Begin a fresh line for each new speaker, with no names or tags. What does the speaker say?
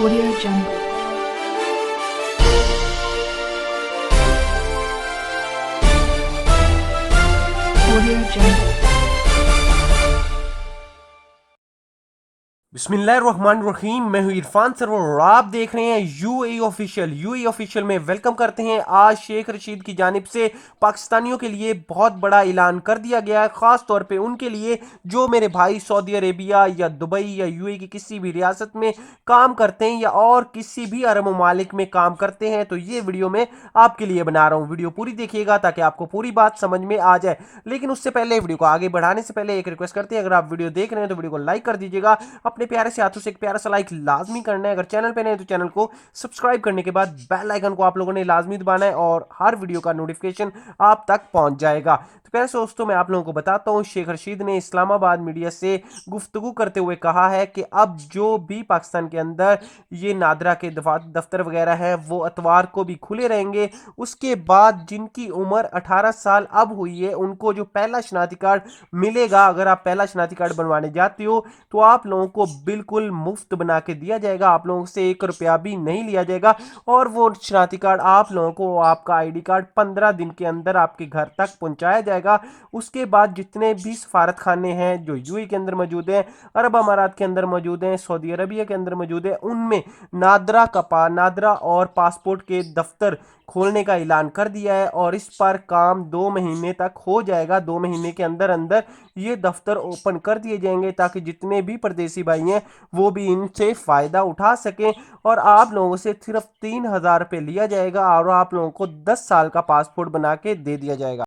Audio Jungle. Audio Jungle.
बिस्मिल्लाहिर्रहमानिर्रहीम। मैं हूं इरफान सरवर और आप देख रहे हैं यूएई ऑफिशियल में वेलकम करते हैं। आज शेख रशीद की जानिब से पाकिस्तानियों के लिए बहुत बड़ा ऐलान कर दिया गया है, ख़ास तौर पे उनके लिए जो मेरे भाई सऊदी अरेबिया या दुबई या यूएई की किसी भी रियासत में काम करते हैं या और किसी भी अरब ममालिक में काम करते हैं। तो ये वीडियो मैं आपके लिए बना रहा हूँ, वीडियो पूरी देखिएगा ताकि आपको पूरी बात समझ में आ जाए। लेकिन उससे पहले वीडियो को आगे बढ़ाने से पहले एक रिक्वेस्ट करते हैं, अगर आप वीडियो देख रहे हैं तो वीडियो को लाइक कर दीजिएगा। अपने प्यारे से हाथों से एक प्यारा सा लाइक लाजमी करना है। अगर चैनल पे नए तो चैनल को सब्सक्राइब करने के बाद बेल आइकन को आप लोगों ने लाजमी दबाना है और हर वीडियो का नोटिफिकेशन आप तक पहुंच जाएगा। तो प्यारे दोस्तों, मैं आप लोगों को बताता हूं, शेख रशीद ने इस्लामाबाद मीडिया से गुफ्तगू करते हुए कहा है कि अब जो भी पाकिस्तान के अंदर ये नादरा के दफ्तर वगैरह है वो इतवार को भी खुले रहेंगे। उसके बाद जिनकी उम्र 18 साल अब हुई है उनको जो पहला शनाख्ती कार्ड मिलेगा, अगर आप पहला शनाख्ती कार्ड बनवाने जाते हो तो आप लोगों को बिल्कुल मुफ्त बना के दिया जाएगा। आप लोगों से 1 रुपया भी नहीं लिया जाएगा और वो शनाख्ती कार्ड आप लोगों को, आपका आईडी कार्ड 15 दिन के अंदर आपके घर तक पहुंचाया जाएगा। उसके बाद जितने भी सफारत खाने हैं जो यूएई के अंदर मौजूद हैं, अरब अमारात के अंदर मौजूद हैं, सऊदी अरबिया के अंदर मौजूद है, उनमें नादरा और पासपोर्ट के दफ्तर खोलने का ऐलान कर दिया है और इस पर काम 2 महीने तक हो जाएगा। 2 महीने के अंदर अंदर ये दफ्तर ओपन कर दिए जाएंगे ताकि जितने भी परदेसी भाई हैं वो भी इनसे फ़ायदा उठा सकें। और आप लोगों से सिर्फ 3,000 रुपये लिया जाएगा और आप लोगों को 10 साल का पासपोर्ट बना के दे दिया जाएगा।